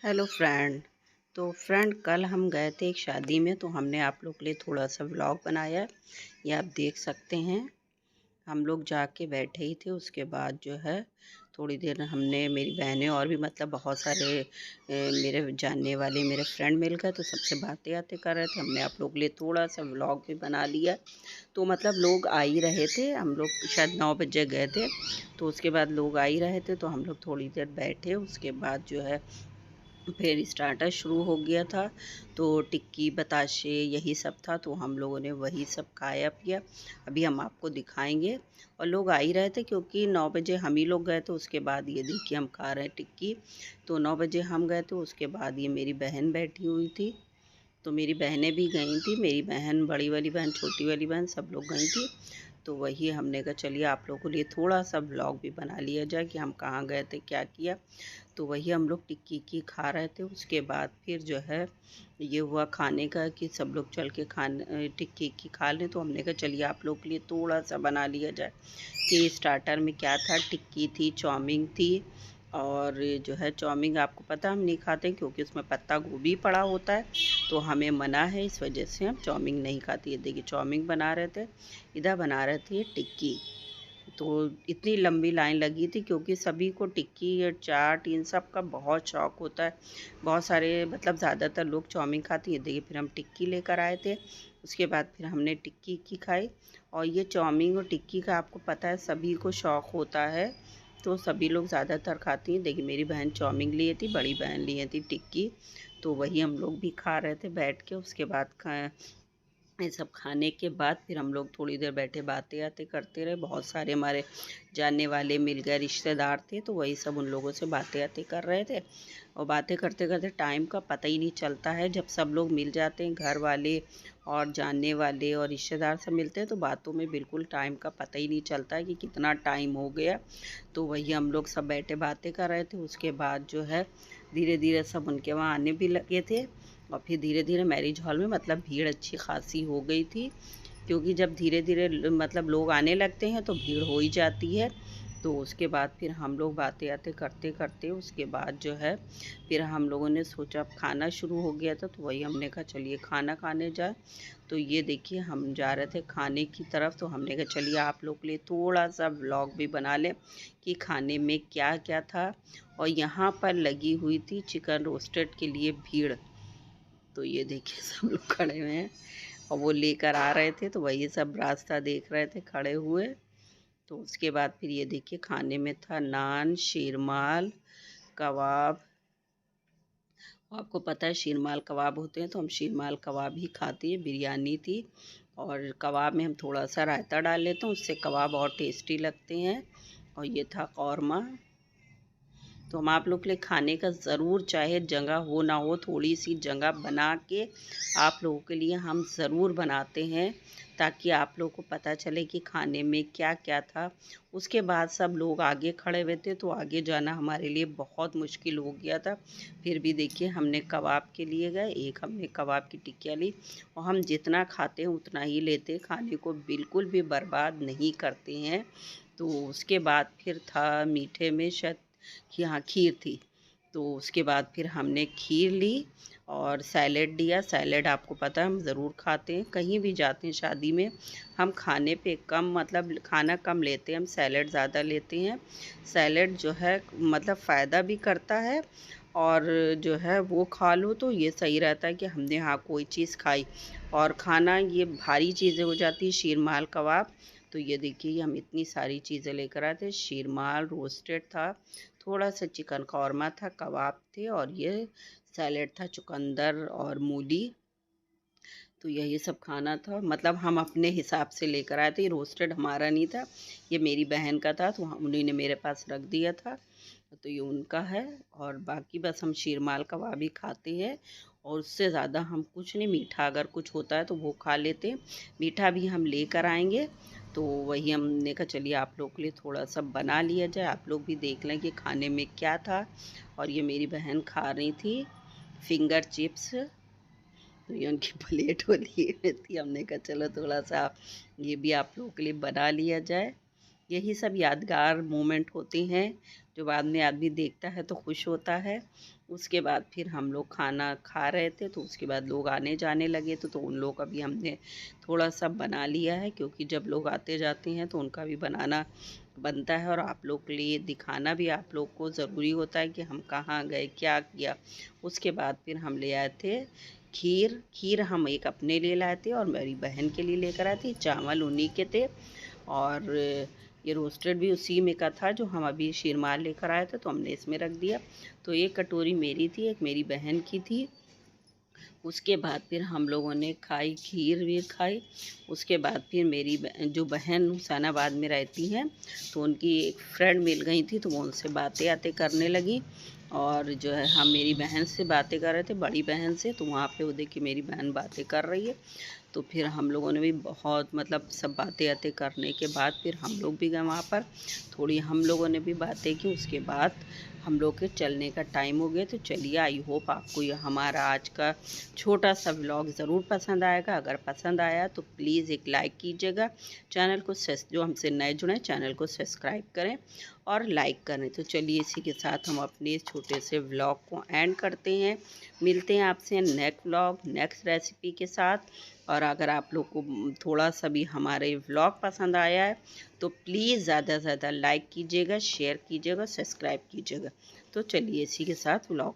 Hello friend. तो friend, कल हम गए थे एक शादी में, तो हमने आप लोग के लिए थोड़ा सा व्लॉग बनाया। ये आप देख सकते हैं। हम लोग जाके बैठे ही थे, उसके बाद जो है थोड़ी देर हमने, मेरी बहनें और भी मतलब बहुत सारे मेरे जानने वाले मेरे फ्रेंड मिल गए, तो सबसे बातें आते कर रहे थे। हमने आप लोग के लिए थोड़ा सा व्लॉग भी बना लिया। तो मतलब लोग आ ही रहे थे, हम लोग शायद 9 बजे गए थे, तो उसके बाद लोग आ ही रहे थे, तो हम लोग थोड़ी देर बैठे। उसके बाद जो है फिर स्टार्टर शुरू हो गया था। तो टिक्की बताशे यही सब था, तो हम लोगों ने वही सब खाया पिया। अभी हम आपको दिखाएंगे। और लोग आ ही रहे थे क्योंकि 9 बजे हम ही लोग गए थे। उसके बाद ये देखिए हम खा रहे हैं टिक्की। तो 9 बजे हम गए थे, उसके बाद ये मेरी बहन बैठी हुई थी, तो मेरी बहनें भी गई थी। मेरी बहन, बड़ी वाली बहन, छोटी वाली बहन, सब लोग गई थी। तो वही हमने कहा चलिए आप लोगों के लिए थोड़ा सा व्लॉग भी बना लिया जाए कि हम कहाँ गए थे, क्या किया। तो वही हम लोग टिक्की की खा रहे थे। उसके बाद फिर जो है ये हुआ खाने का कि सब लोग चल के टिक्की की खा लें। तो हमने कहा चलिए आप लोग के लिए थोड़ा सा बना लिया जाए कि स्टार्टर में क्या था। टिक्की थी, चाउमीन थी, और जो है चाउमीन आपको पता हम नहीं खाते क्योंकि उसमें पत्ता गोभी पड़ा होता है, तो हमें मना है, इस वजह से हम चाउमीन नहीं खाते। ये देखिए चाउमीन बना रहे थे, इधर बना रहे थे टिक्की। तो इतनी लंबी लाइन लगी थी क्योंकि सभी को टिक्की और चाट इन सब का बहुत शौक़ होता है। बहुत सारे मतलब ज़्यादातर लोग चाउमीन खाते हैं। देखिए फिर हम टिक्की लेकर आए थे। उसके बाद फिर हमने टिक्की की खाई। और ये चाउमीन और टिक्की का आपको पता है सभी को शौक़ होता है, तो सभी लोग ज़्यादातर खाती हैं। देखिए मेरी बहन चाउमीन लिए थी, बड़ी बहन लिए थी टिक्की। तो वही हम लोग भी खा रहे थे बैठ के। उसके बाद ये सब खाने के बाद फिर हम लोग थोड़ी देर बैठे बातें आते करते रहे। बहुत सारे हमारे जानने वाले मिल गए, रिश्तेदार थे, तो वही सब उन लोगों से बातें आते कर रहे थे। और बातें करते करते टाइम का पता ही नहीं चलता है। जब सब लोग मिल जाते हैं, घर वाले और जानने वाले और रिश्तेदार सब मिलते हैं, तो बातों में बिल्कुल टाइम का पता ही नहीं चलता है कि कितना टाइम हो गया। तो वही हम लोग सब बैठे बातें कर रहे थे। उसके बाद जो है धीरे धीरे सब उनके वहाँ आने भी लगे थे। और फिर धीरे धीरे मैरिज हॉल में मतलब भीड़ अच्छी खासी हो गई थी, क्योंकि जब धीरे धीरे मतलब लोग आने लगते हैं तो भीड़ हो ही जाती है। तो उसके बाद फिर हम लोग बातें आते करते करते, उसके बाद जो है फिर हम लोगों ने सोचा अब खाना शुरू हो गया था, तो वही हमने कहा चलिए खाना खाने जाए। तो ये देखिए हम जा रहे थे खाने की तरफ, तो हमने कहा चलिए आप लोग के लिए थोड़ा सा व्लॉग भी बना लें कि खाने में क्या क्या था। और यहाँ पर लगी हुई थी चिकन रोस्टेड के लिए भीड़। तो ये देखिए सब लोग खड़े हुए हैं और वो लेकर आ रहे थे, तो वही सब रास्ता देख रहे थे खड़े हुए। तो उसके बाद फिर ये देखिए खाने में था नान, शीरमाल, कबाब। आपको पता है शीरमाल कबाब होते हैं, तो हम शीरमाल कबाब ही खाते हैं। बिरयानी थी और कबाब में हम थोड़ा सा रायता डाल लेते हैं, उससे कबाब और टेस्टी लगते हैं। और ये था कौरमा। तो हम आप लोग के लिए खाने का ज़रूर, चाहे जगह हो ना हो, थोड़ी सी जगह बना के आप लोगों के लिए हम ज़रूर बनाते हैं, ताकि आप लोगों को पता चले कि खाने में क्या क्या था। उसके बाद सब लोग आगे खड़े हुए थे, तो आगे जाना हमारे लिए बहुत मुश्किल हो गया था। फिर भी देखिए हमने कबाब के लिए गए, एक हमने कबाब की टिक्कियाँ ली। और हम जितना खाते हैं उतना ही लेते, खाने को बिल्कुल भी बर्बाद नहीं करते हैं। तो उसके बाद फिर था मीठे में शायद कि हाँ खीर थी। तो उसके बाद फिर हमने खीर ली और सैलेड लिया। सैलेड आपको पता है हम ज़रूर खाते हैं, कहीं भी जाते हैं शादी में हम खाने पे कम, मतलब खाना कम लेते हैं, हम सैलेड ज़्यादा लेते हैं। सैलेड जो है मतलब फ़ायदा भी करता है, और जो है वो खा लो तो ये सही रहता है कि हमने हाँ कोई चीज़ खाई। और खाना ये भारी चीज़ें हो जाती है, शीरमाल कबाब। तो ये देखिए हम इतनी सारी चीज़ें लेकर आए थे। शीरमाल रोस्टेड था, थोड़ा सा चिकन कौरमा था, कबाब थे, और ये सैलेड था चुकंदर और मूली। तो यही सब खाना था, मतलब हम अपने हिसाब से लेकर आए थे। ये रोस्टेड हमारा नहीं था, ये मेरी बहन का था, तो उन्हीं ने मेरे पास रख दिया था। तो ये उनका है। और बाकी बस हम शीरमाल कबाब ही खाते हैं, और उससे ज़्यादा हम कुछ नहीं। मीठा अगर कुछ होता है तो वो खा लेते हैं, मीठा भी हम लेकर आएंगे। तो वही हमने कहा चलिए आप लोग के लिए थोड़ा सा बना लिया जाए, आप लोग भी देख लें कि खाने में क्या था। और ये मेरी बहन खा रही थी फिंगर चिप्स, तो ये उनकी प्लेट हो लिए हुई थी। हमने कहा चलो थोड़ा सा ये भी आप लोगों के लिए बना लिया जाए। यही सब यादगार मोमेंट होते हैं जो बाद में आदमी देखता है तो खुश होता है। उसके बाद फिर हम लोग खाना खा रहे थे, तो उसके बाद लोग आने जाने लगे, तो उन लोग का भी हमने थोड़ा सा बना लिया है, क्योंकि जब लोग आते जाते हैं तो उनका भी बनाना बनता है और आप लोग के लिए दिखाना भी आप लोग को ज़रूरी होता है कि हम कहाँ गए, क्या किया। उसके बाद फिर हम ले आए थे खीर हम एक अपने लिए लाए थे और मेरी बहन के लिए लेकर आए थे। चावल उन्हीं के थे और ये रोस्टेड भी उसी में का था जो हम अभी शीरमाल लेकर आए थे, तो हमने इसमें रख दिया। तो एक कटोरी मेरी थी, एक मेरी बहन की थी। उसके बाद फिर हम लोगों ने खाई, खीर भी खाई। उसके बाद फिर मेरी जो बहन हुसैनाबाद में रहती हैं, तो उनकी एक फ्रेंड मिल गई थी, तो वो उनसे बातें आते करने लगी। और जो है हम मेरी बहन से बातें कर रहे थे, बड़ी बहन से, तो वहाँ पे वो देखिए मेरी बहन बातें कर रही है। तो फिर हम लोगों ने भी बहुत मतलब सब बातें आते करने के बाद फिर हम लोग भी गए वहाँ पर, थोड़ी हम लोगों ने भी बातें की। उसके बाद हम लोग के चलने का टाइम हो गया। तो चलिए, आई होप आपको ये हमारा आज का छोटा सा व्लॉग ज़रूर पसंद आएगा। अगर पसंद आया तो प्लीज़ एक लाइक कीजिएगा। चैनल को जो हमसे नए जुड़े चैनल को सब्सक्राइब करें और लाइक करें। तो चलिए, इसी के साथ हम अपने छोटे से व्लॉग को एंड करते हैं। मिलते हैं आपसे नेक्स्ट व्लॉग नेक्स्ट रेसिपी के साथ। और अगर आप लोग को थोड़ा सा भी हमारे व्लॉग पसंद आया है तो प्लीज़ ज़्यादा से ज़्यादा लाइक कीजिएगा, शेयर कीजिएगा, सब्सक्राइब कीजिएगा। तो चलिए, इसी के साथ व्लॉग